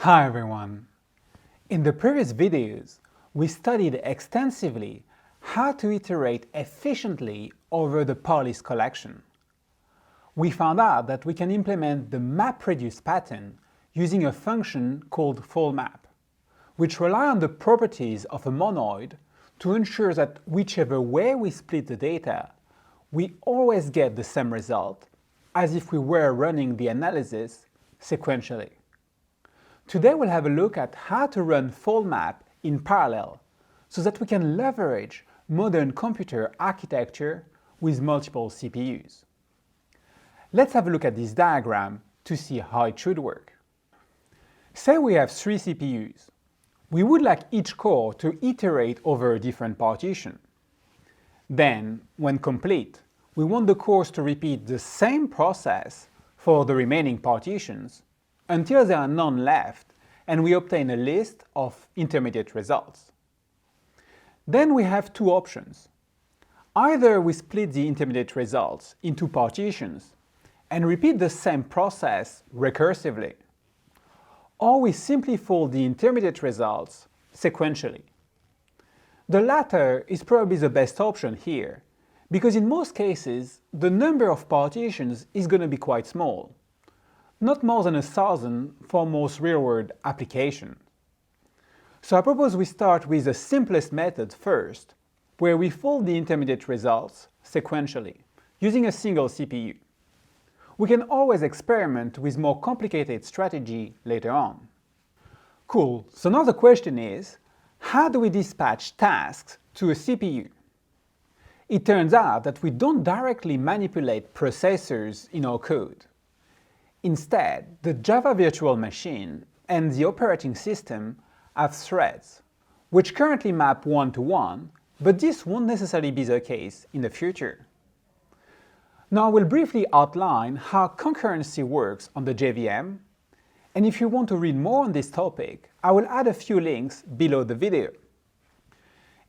Hi everyone! In the previous videos, we studied extensively how to iterate efficiently over the police collection. We found out that we can implement the MapReduce pattern using a function called fallMap, which relies on the properties of a monoid to ensure that whichever way we split the data, we always get the same result as if we were running the analysis sequentially. Today we'll have a look at how to run fallMap in parallel so that we can leverage modern computer architecture with multiple CPUs. Let's have a look at this diagram to see how it should work. Say we have 3 CPUs. We would like each core to iterate over a different partition. Then, when complete, we want the cores to repeat the same process for the remaining partitions until there are none left and we obtain a list of intermediate results. Then we have 2 options. Either we split the intermediate results into partitions and repeat the same process recursively, or we simply fold the intermediate results sequentially. The latter is probably the best option here, because in most cases the number of partitions is going to be quite small, not more than 1,000 for most real-world applications. So I propose we start with the simplest method first, where we fold the intermediate results sequentially, using a single CPU. We can always experiment with more complicated strategy later on. Cool, so now the question is, how do we dispatch tasks to a CPU? It turns out that we don't directly manipulate processors in our code. Instead, the Java virtual machine and the operating system have threads, which currently map one-to-one, but this won't necessarily be the case in the future. Now we'll briefly outline how concurrency works on the JVM, and if you want to read more on this topic, I will add a few links below the video.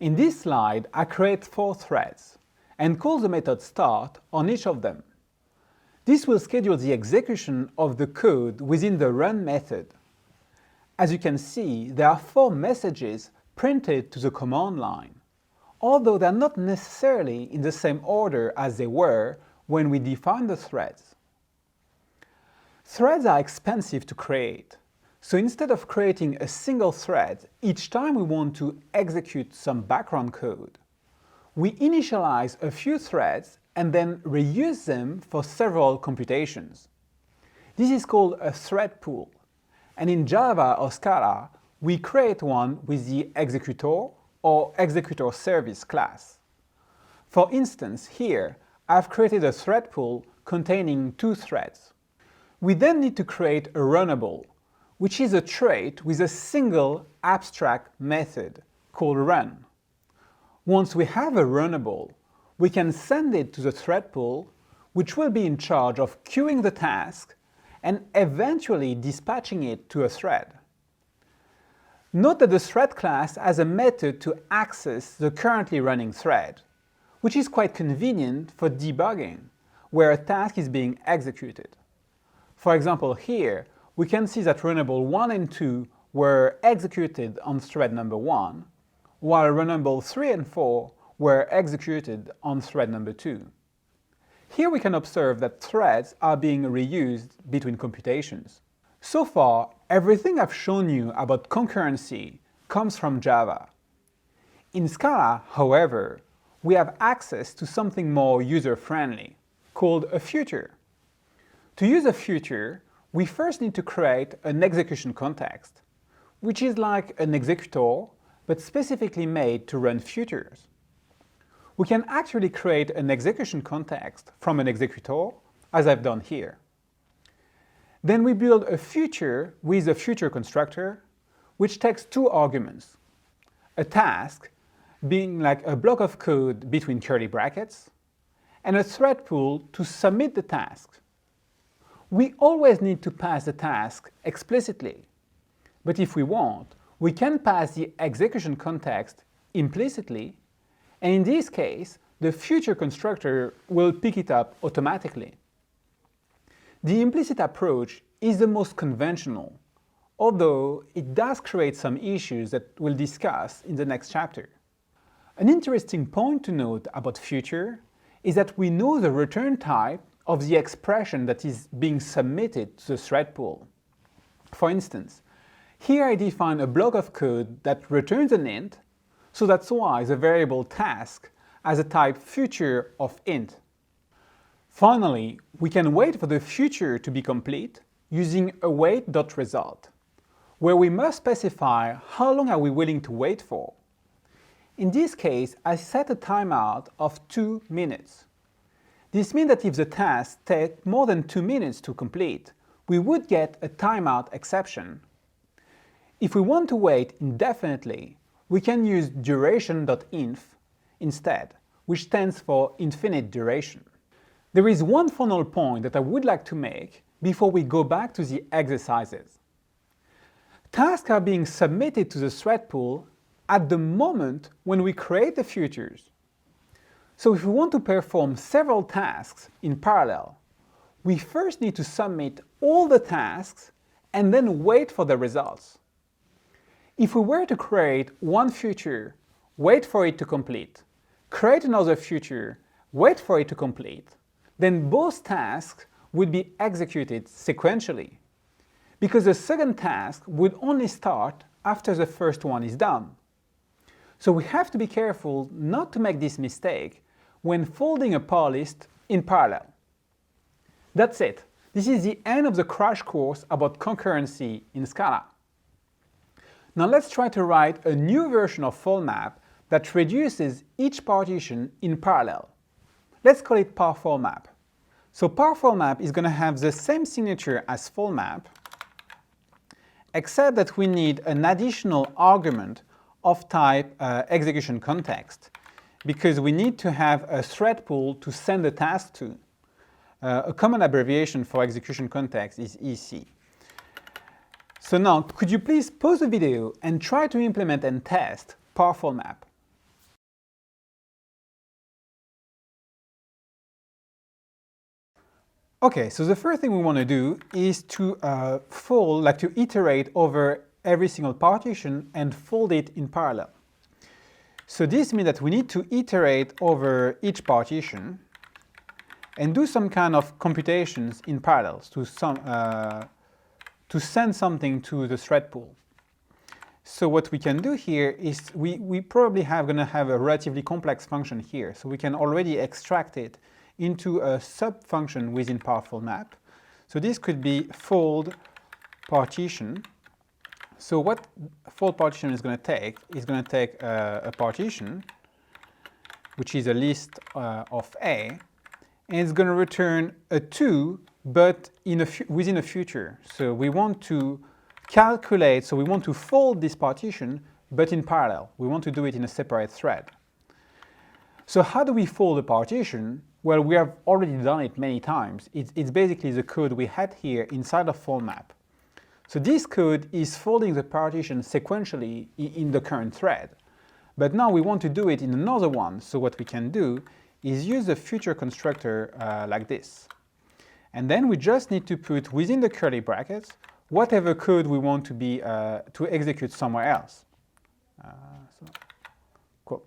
In this slide, I create 4 threads and call the method start on each of them. This will schedule the execution of the code within the run method. As you can see, there are 4 messages printed to the command line, although they are not necessarily in the same order as they were when we define the threads. Threads are expensive to create, so instead of creating a single thread each time we want to execute some background code, we initialize a few threads and then reuse them for several computations. This is called a thread pool, and in Java or Scala, we create one with the executor or executor service class. For instance, here, I've created a thread pool containing 2 threads. We then need to create a runnable, which is a trait with a single abstract method called run. Once we have a runnable, we can send it to the thread pool, which will be in charge of queuing the task and eventually dispatching it to a thread. Note that the thread class has a method to access the currently running thread, which is quite convenient for debugging, where a task is being executed. For example, here, we can see that runnable 1 and 2 were executed on thread number 1, while runnable 3 and 4 were executed on thread number 2. Here we can observe that threads are being reused between computations. So far, everything I've shown you about concurrency comes from Java. In Scala, however, we have access to something more user-friendly, called a future. To use a future, we first need to create an execution context, which is like an executor, but specifically made to run futures. We can actually create an execution context from an executor, as I've done here. Then we build a future with a future constructor, which takes 2 arguments. A task, being like a block of code between curly brackets, and a thread pool to submit the task. We always need to pass the task explicitly, but if we want, we can pass the execution context implicitly, and in this case, the future constructor will pick it up automatically. The implicit approach is the most conventional, although it does create some issues that we'll discuss in the next chapter. An interesting point to note about future is that we know the return type of the expression that is being submitted to the thread pool. For instance, here I define a block of code that returns an int, so that's why the variable task has a type future of int. Finally, we can wait for the future to be complete using await.result, where we must specify how long are we willing to wait for. In this case, I set a timeout of 2 minutes. This means that if the task takes more than 2 minutes to complete, we would get a timeout exception. If we want to wait indefinitely, we can use duration.inf instead, which stands for infinite duration. There is one final point that I would like to make before we go back to the exercises. Tasks are being submitted to the thread pool at the moment when we create the futures. So if we want to perform several tasks in parallel, we first need to submit all the tasks and then wait for the results. If we were to create one future, wait for it to complete, create another future, wait for it to complete, then both tasks would be executed sequentially, because the second task would only start after the first one is done. So we have to be careful not to make this mistake when folding a par list in parallel. That's it. This is the end of the crash course about concurrency in Scala. Now let's try to write a new version of fold map that reduces each partition in parallel. Let's call it par fold map. So par fold map is going to have the same signature as fold map, except that we need an additional argument of type execution context, because we need to have a thread pool to send the task to. A common abbreviation for execution context is EC. So now, could you please pause the video and try to implement and test par fold map? Okay, so the first thing we want to do is to fold, to iterate over every single partition and fold it in parallel. So this means that we need to iterate over each partition and do some kind of computations in parallel to send something to the thread pool. So what we can do here is we probably going to have a relatively complex function here, so we can already extract it into a sub-function within par fold map. So this could be fold partition. So what fold partition is going to take is going to take a partition, which is a list of A, and it's going to return a 2, but within a future. So we want to calculate, so we want to fold this partition, but in parallel. We want to do it in a separate thread. So how do we fold a partition? Well, we have already done it many times. It's basically the code we had here inside of fold map. So this code is folding the partition sequentially in the current thread. But now we want to do it in another one. So what we can do is use the future constructor like this. And then we just need to put within the curly brackets whatever code we want to be to execute somewhere else. Cool.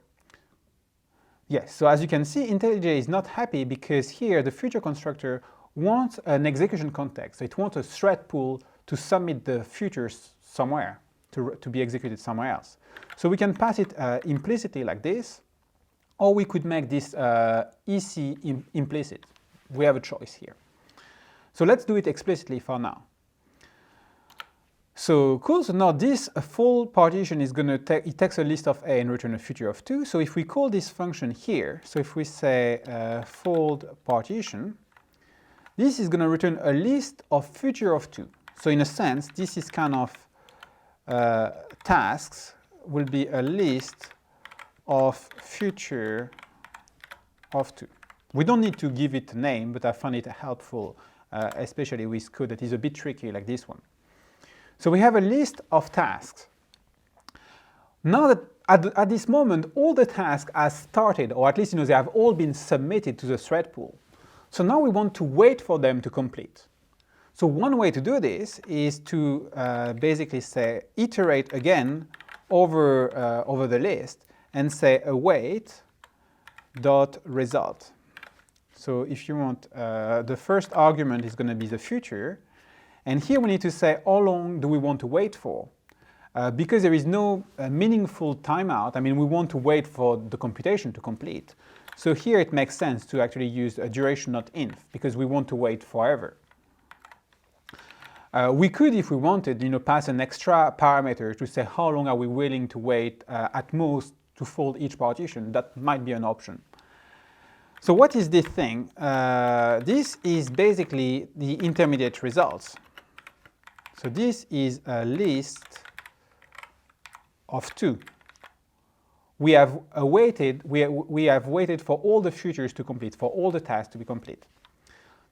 Yes, so as you can see, IntelliJ is not happy because here the future constructor wants an execution context. So it wants a thread pool to submit the futures somewhere, to be executed somewhere else. So we can pass it implicitly like this, or we could make this EC implicit. We have a choice here. So let's do it explicitly for now. So cool, so now this fold partition is going to take, it takes a list of A and return a future of 2. So if we call this function here, so if we say fold partition, this is going to return a list of future of 2. So in a sense, this is kind of tasks will be a list of future of 2. We don't need to give it a name, but I find it helpful, especially with code that is a bit tricky like this one. So we have a list of tasks. Now that at this moment, all the tasks are started, or at least they have all been submitted to the thread pool. So now we want to wait for them to complete. So one way to do this is to basically say iterate again over the list and say await dot result. So if you want, the first argument is going to be the future, and here we need to say how long do we want to wait for. Because there is no meaningful timeout, I mean, we want to wait for the computation to complete. So here it makes sense to actually use a duration.inf, because we want to wait forever. We could, if we wanted, pass an extra parameter to say how long are we willing to wait at most to fold each partition. That might be an option. So what is this thing? This is basically the intermediate results. So this is a list of 2. We have waited for all the futures to complete, for all the tasks to be complete.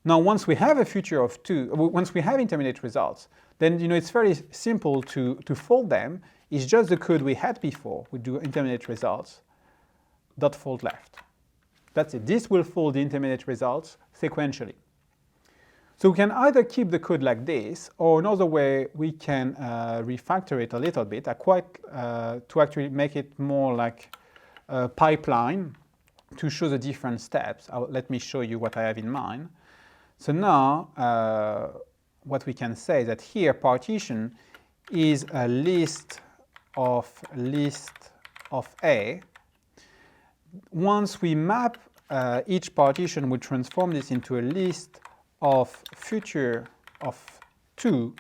Now, once we have a future of 2, once we have intermediate results, then it's very simple to fold them. It's just the code we had before. We do intermediate results dot fold left. That's it. This will fold the intermediate results sequentially. So we can either keep the code like this, or another way we can refactor it a little bit. To actually make it more like a pipeline to show the different steps. Let me show you what I have in mind. So now what we can say is that here partition is a list of A. Once we map each partition, we transform this into a list of future of 2.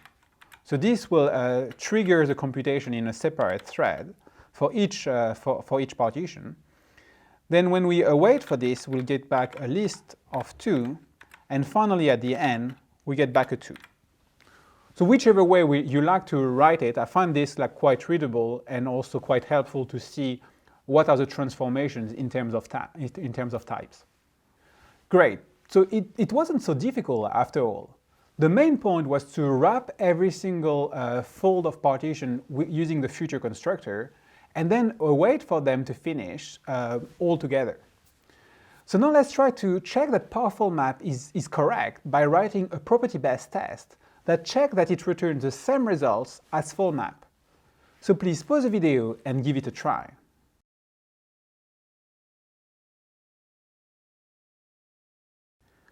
So this will trigger the computation in a separate thread for each partition. Then when we await for this, we'll get back a list of 2, and finally at the end we get back a 2. So whichever way you like to write it, I find this quite readable and also quite helpful to see what are the transformations in terms of types. Great. So it wasn't so difficult after all. The main point was to wrap every single fold of partition using the future constructor and then wait for them to finish all together. So now let's try to check that powerful map is correct by writing a property-based test that checks that it returns the same results as full map. So please pause the video and give it a try.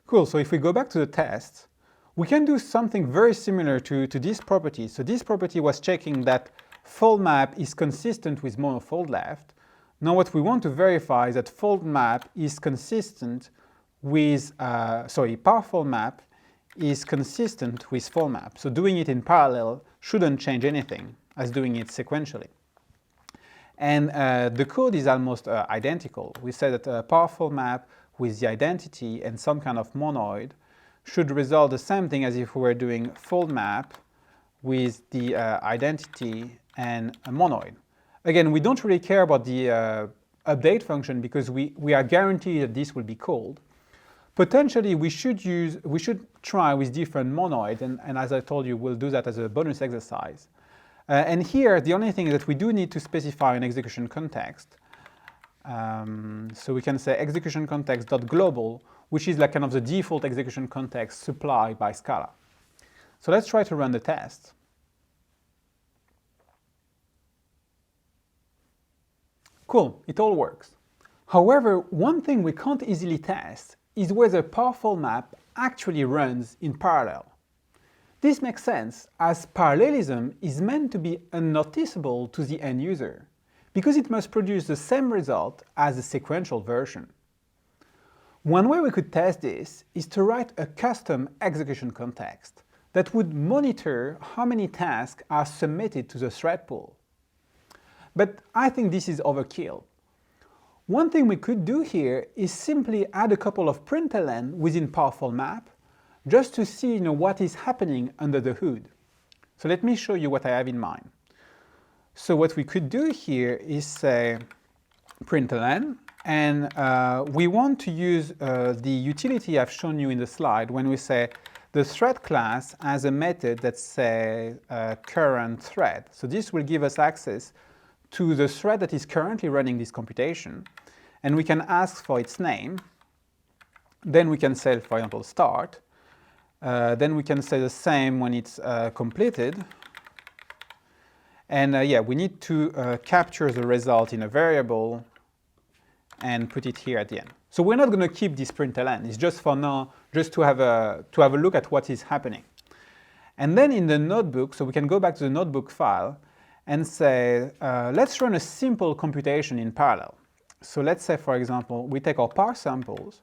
Cool, so if we go back to the test, we can do something very similar to this property. So this property was checking that fold map is consistent with monofold left. Now what we want to verify is that fold map is consistent with, powerful map is consistent with full map. So doing it in parallel shouldn't change anything as doing it sequentially. And the code is almost identical. We said that a powerful map with the identity and some kind of monoid should result the same thing as if we were doing fold map with the identity and a monoid. Again, we don't really care about the update function because we are guaranteed that this will be called. Potentially, we should try with different monoids, and as I told you, we'll do that as a bonus exercise. And here, the only thing is that we do need to specify an execution context. So we can say execution context.global, which is kind of the default execution context supplied by Scala. So let's try to run the test. Cool, it all works. However, one thing we can't easily test is whether powerful map actually runs in parallel. This makes sense as parallelism is meant to be unnoticeable to the end user, because it must produce the same result as the sequential version. One way we could test this is to write a custom execution context that would monitor how many tasks are submitted to the thread pool. But I think this is overkill. One thing we could do here is simply add a couple of println within powerful map just to see what is happening under the hood. So let me show you what I have in mind. So what we could do here is say println, and we want to use the utility I've shown you in the slide when we say the thread class as a method that says current thread. So this will give us access to the thread that is currently running this computation, and we can ask for its name. Then we can say, for example, start, Then we can say the same when it's completed. And yeah, we need to capture the result in a variable and put it here at the end. So we're not going to keep this println. It's just for now, just to have a look at what is happening. And then in the notebook, so we can go back to the notebook file and say, let's run a simple computation in parallel. So let's say, for example, we take our par samples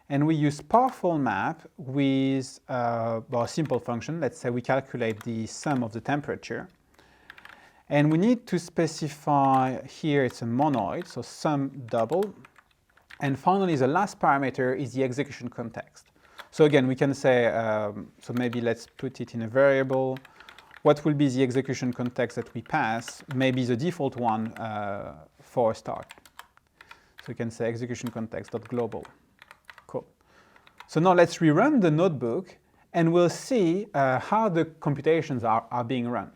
and we use par_map with a simple function. Let's say we calculate the sum of the temperature. And we need to specify here it's a monoid, so sum double. And finally, the last parameter is the execution context. So again, we can say, so maybe let's put it in a variable. What will be the execution context that we pass? Maybe the default one for a start. So we can say execution context.global. Cool. So now let's rerun the notebook, and we'll see how the computations are being run.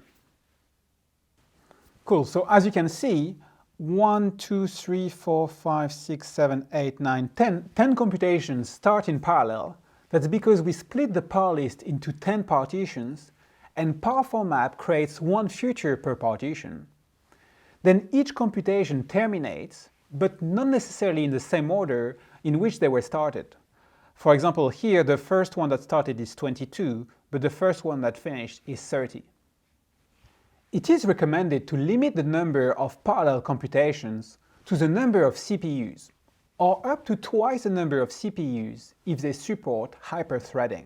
Cool, so as you can see, 1, 2, 3, 4, 5, 6, 7, 8, 9, 10 computations start in parallel. That's because we split the par list into 10 partitions, and par_map creates one future per partition. Then each computation terminates, but not necessarily in the same order in which they were started. For example, here the first one that started is 22, but the first one that finished is 30. It is recommended to limit the number of parallel computations to the number of CPUs, or up to twice the number of CPUs if they support hyperthreading.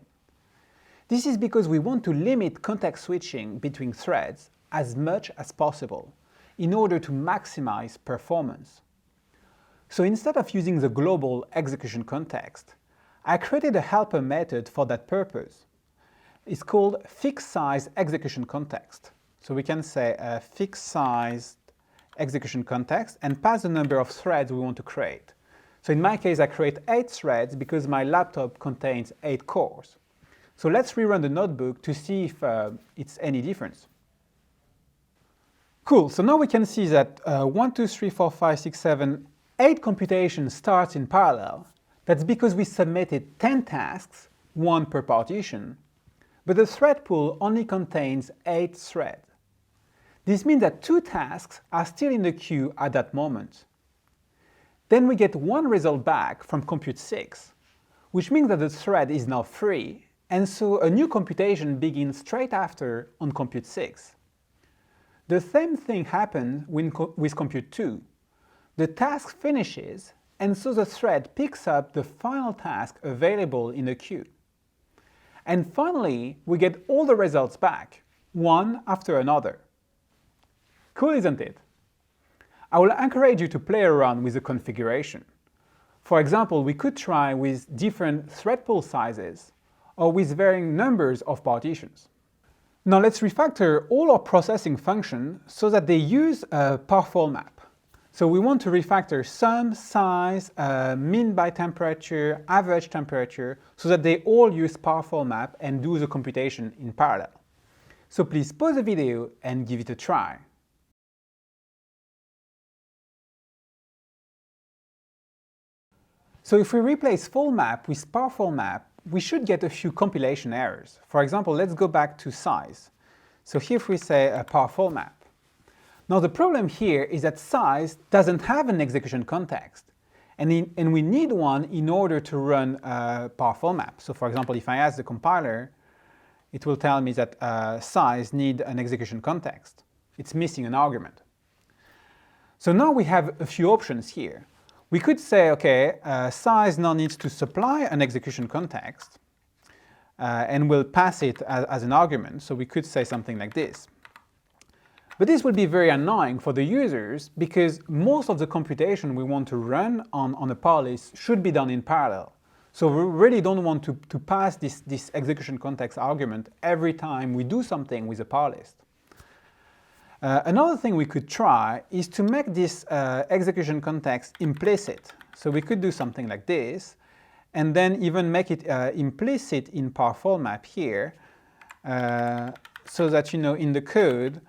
This is because we want to limit context switching between threads as much as possible in order to maximize performance. So instead of using the global execution context, I created a helper method for that purpose. It's called fixed size execution context. So we can say a fixed sized execution context and pass the number of threads we want to create. So in my case, I create 8 threads because my laptop contains 8 cores. So let's rerun the notebook to see if it's any difference. Cool, so now we can see that 1, 2, 3, 4, 5, 6, 7, 8 computations starts in parallel. That's because we submitted 10 tasks, 1 per partition, but the thread pool only contains 8 threads. This means that 2 tasks are still in the queue at that moment. Then we get 1 result back from compute 6, which means that the thread is now free, and so a new computation begins straight after on compute 6. The same thing happens with compute 2. The task finishes, and so the thread picks up the final task available in the queue. And finally, we get all the results back, one after another. Cool, isn't it? I will encourage you to play around with the configuration. For example, we could try with different thread pool sizes or with varying numbers of partitions. Now let's refactor all our processing functions so that they use a par_map. So we want to refactor sum, size, mean by temperature, average temperature, so that they all use par_map and do the computation in parallel. So please pause the video and give it a try. So if we replace full map with par_map, we should get a few compilation errors. For example, let's go back to size. So here if we say a par_map. Now the problem here is that size doesn't have an execution context, and we need one in order to run par_map. So for example, if I ask the compiler, it will tell me that size needs an execution context. It's missing an argument. So now we have a few options here. We could say, okay, size now needs to supply an execution context, and we'll pass it as an argument. So we could say something like this. But this will be very annoying for the users because most of the computation we want to run on a par list should be done in parallel. So we really don't want to pass this execution context argument every time we do something with a par list. Another thing we could try is to make this execution context implicit. So we could do something like this, and then even make it implicit in par_map here, so that in the code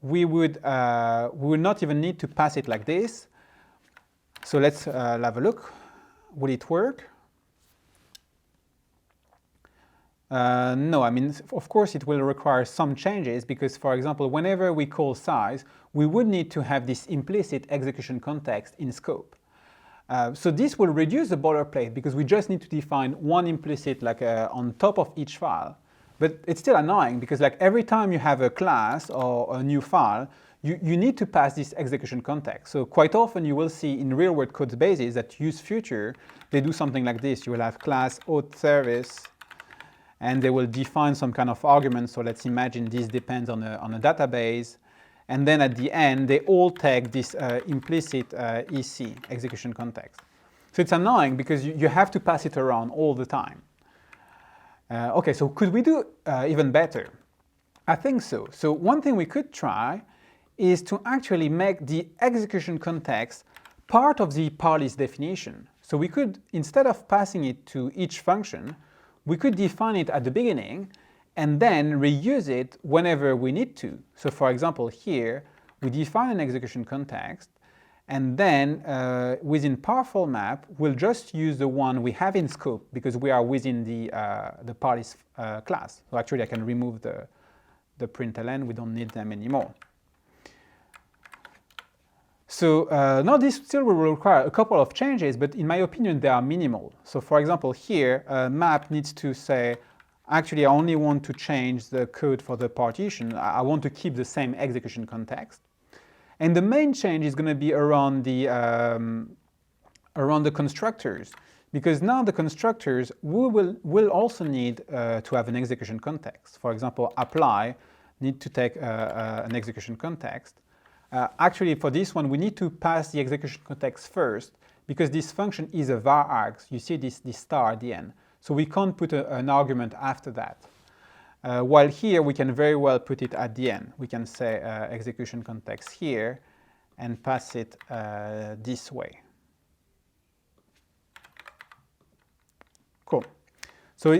we would not even need to pass it like this. So let's have a look. Will it work? No, I mean, of course it will require some changes because, for example, whenever we call size, we would need to have this implicit execution context in scope. So this will reduce the boilerplate because we just need to define one implicit on top of each file. But it's still annoying because every time you have a class or a new file, you need to pass this execution context. So quite often you will see in real-world code bases that use Future, they do something like this. You will have class auth service, and they will define some kind of argument. So let's imagine this depends on a database. And then at the end, they all take this implicit EC, execution context. So it's annoying because you have to pass it around all the time. Okay, so could we do even better? I think so. So one thing we could try is to actually make the execution context part of the parlist definition. So we could, instead of passing it to each function, we could define it at the beginning and then reuse it whenever we need to. So for example, here, we define an execution context, and then within powerful map, we'll just use the one we have in scope because we are within the parlist class. So actually, I can remove the println. We don't need them anymore. So now this still will require a couple of changes, but in my opinion, they are minimal. So for example, here, map needs to say, actually, I only want to change the code for the partition. I want to keep the same execution context. And the main change is going to be around the constructors, because now the constructors will also need to have an execution context. For example, apply need to take an execution context. Actually, for this one, we need to pass the execution context first, because this function is a var args. You see this star at the end. So we can't put an argument after that. While here, we can very well put it at the end. We can say execution context here and pass it this way. Cool. So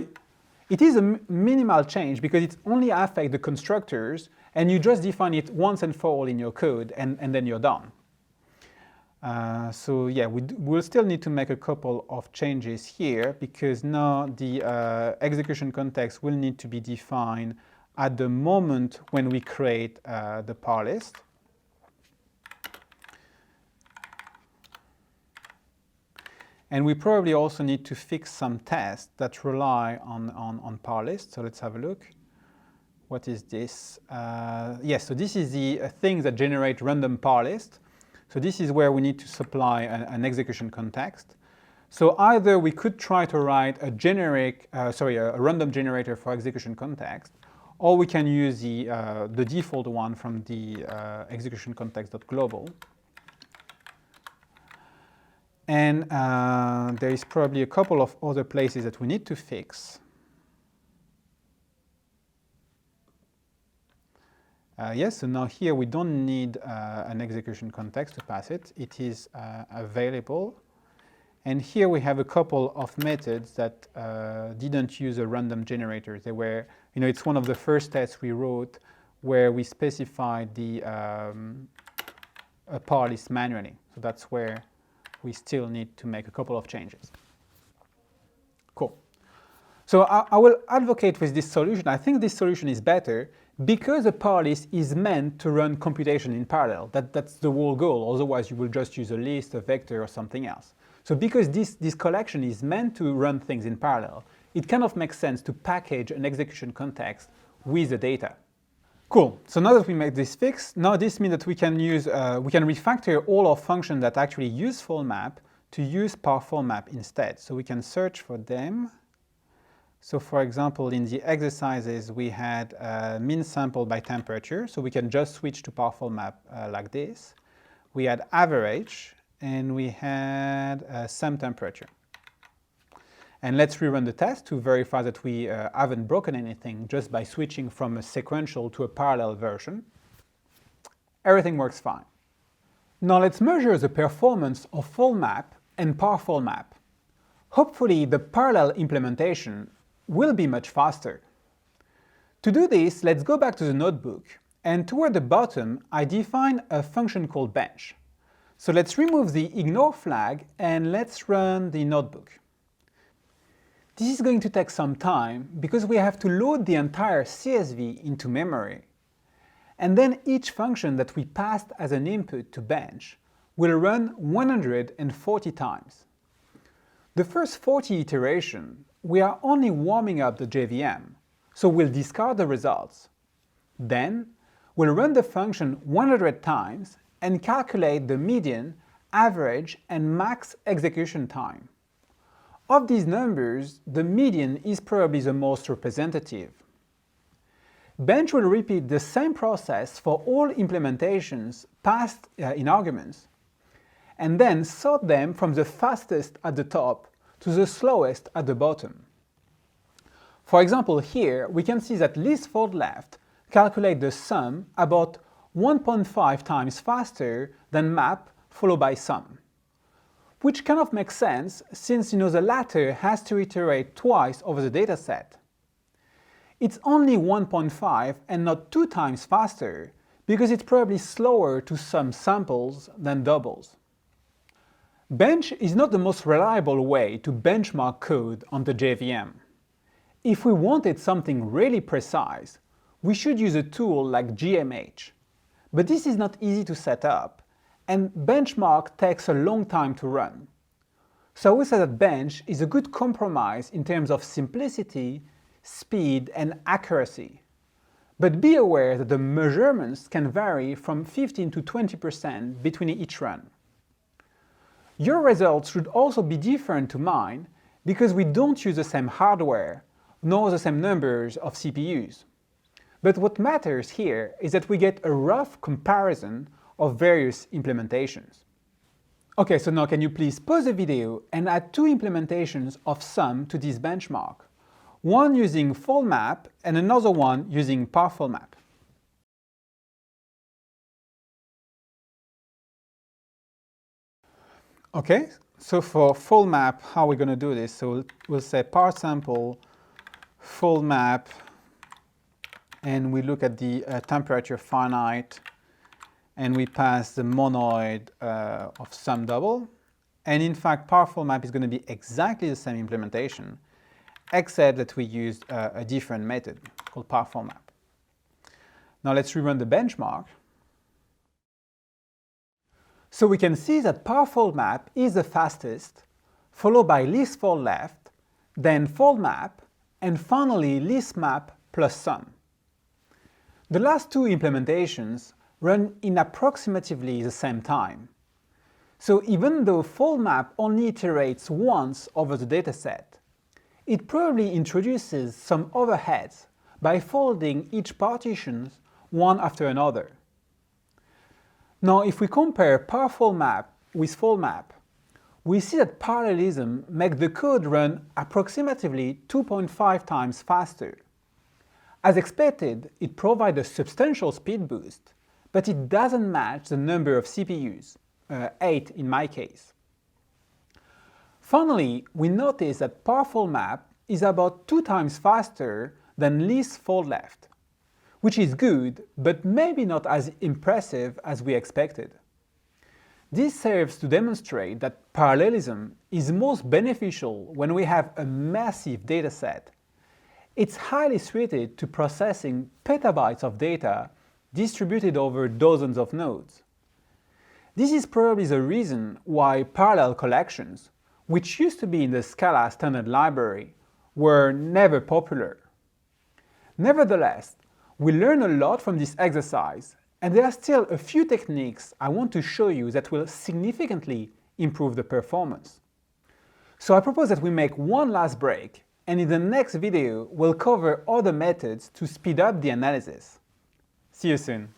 it is a minimal change because it only affects the constructors, and you just define it once and for all in your code, and then you're done. So yeah, we'll still need to make a couple of changes here because now the execution context will need to be defined at the moment when we create the parlist. And we probably also need to fix some tests that rely on parlist. So let's have a look. What is this? Yes, so this is the things that generate random parlist. So this is where we need to supply an execution context. So either we could try to write a random generator for execution context, or we can use the default one from the execution context.global. And there is probably a couple of other places that we need to fix. Yes, so now here we don't need an execution context to pass it. It is available. And here we have a couple of methods that didn't use a random generator. They were, it's one of the first tests we wrote where we specified the a parlist manually. So that's where we still need to make a couple of changes. Cool. So I will advocate with this solution. I think this solution is better because the parlist is meant to run computation in parallel. That's the whole goal. Otherwise, you will just use a list, a vector, or something else. So because this collection is meant to run things in parallel, it kind of makes sense to package an execution context with the data. Cool. So now that we made this fix, now this means that we can refactor all our functions that actually use full map to use powerful map instead. So we can search for them. So for example, in the exercises, we had min sample by temperature. So we can just switch to powerful map like this. We had average, and we had sum temperature. And let's rerun the test to verify that we haven't broken anything just by switching from a sequential to a parallel version. Everything works fine. Now let's measure the performance of full map and powerful map. Hopefully the parallel implementation will be much faster. To do this, let's go back to the notebook, and toward the bottom, I define a function called bench. So let's remove the ignore flag and let's run the notebook. This is going to take some time because we have to load the entire CSV into memory. And then each function that we passed as an input to bench will run 140 times. The first 40 iterations, we are only warming up the JVM, so we'll discard the results. Then, we'll run the function 100 times and calculate the median, average, and max execution time. Of these numbers, the median is probably the most representative. Bench will repeat the same process for all implementations passed in arguments, and then sort them from the fastest at the top to the slowest at the bottom. For example, here we can see that list_fold_left calculate the sum about 1.5 times faster than map followed by sum, which kind of makes sense since the latter has to iterate twice over the dataset. It's only 1.5 and not 2 times faster because it's probably slower to sum samples than doubles. Bench is not the most reliable way to benchmark code on the JVM. If we wanted something really precise, we should use a tool like GMH. But this is not easy to set up, and benchmark takes a long time to run. So I would say that Bench is a good compromise in terms of simplicity, speed, and accuracy. But be aware that the measurements can vary from 15 to 20% between each run. Your results should also be different to mine because we don't use the same hardware, nor the same numbers of CPUs. But what matters here is that we get a rough comparison of various implementations. Okay, so now can you please pause the video and add 2 implementations of sum to this benchmark, one using fold_map and another one using par_fold_map. Okay, so for fold_map, how are we going to do this? So we'll say par_sample fold_map, and we look at the temperature finite, and we pass the monoid of sum double. And in fact, par_fold_map is going to be exactly the same implementation, except that we used a different method called par_fold_map. Now let's rerun the benchmark. So we can see that par_fold_map is the fastest, followed by list_fold_left, then fold_map, and finally list_map plus sum. The last 2 implementations run in approximately the same time. So even though fold_map only iterates once over the dataset, it probably introduces some overheads by folding each partition one after another. Now if we compare par_fold_map with fold_map, we see that parallelism makes the code run approximately 2.5 times faster. As expected, it provides a substantial speed boost, but it doesn't match the number of CPUs, 8 in my case. Finally, we notice that par_fold_map is about 2 times faster than list_fold_left, which is good, but maybe not as impressive as we expected. This serves to demonstrate that parallelism is most beneficial when we have a massive dataset. It's highly suited to processing petabytes of data distributed over dozens of nodes. This is probably the reason why parallel collections, which used to be in the Scala standard library, were never popular. Nevertheless, we learn a lot from this exercise, and there are still a few techniques I want to show you that will significantly improve the performance. So I propose that we make one last break, and in the next video we'll cover other methods to speed up the analysis. See you soon.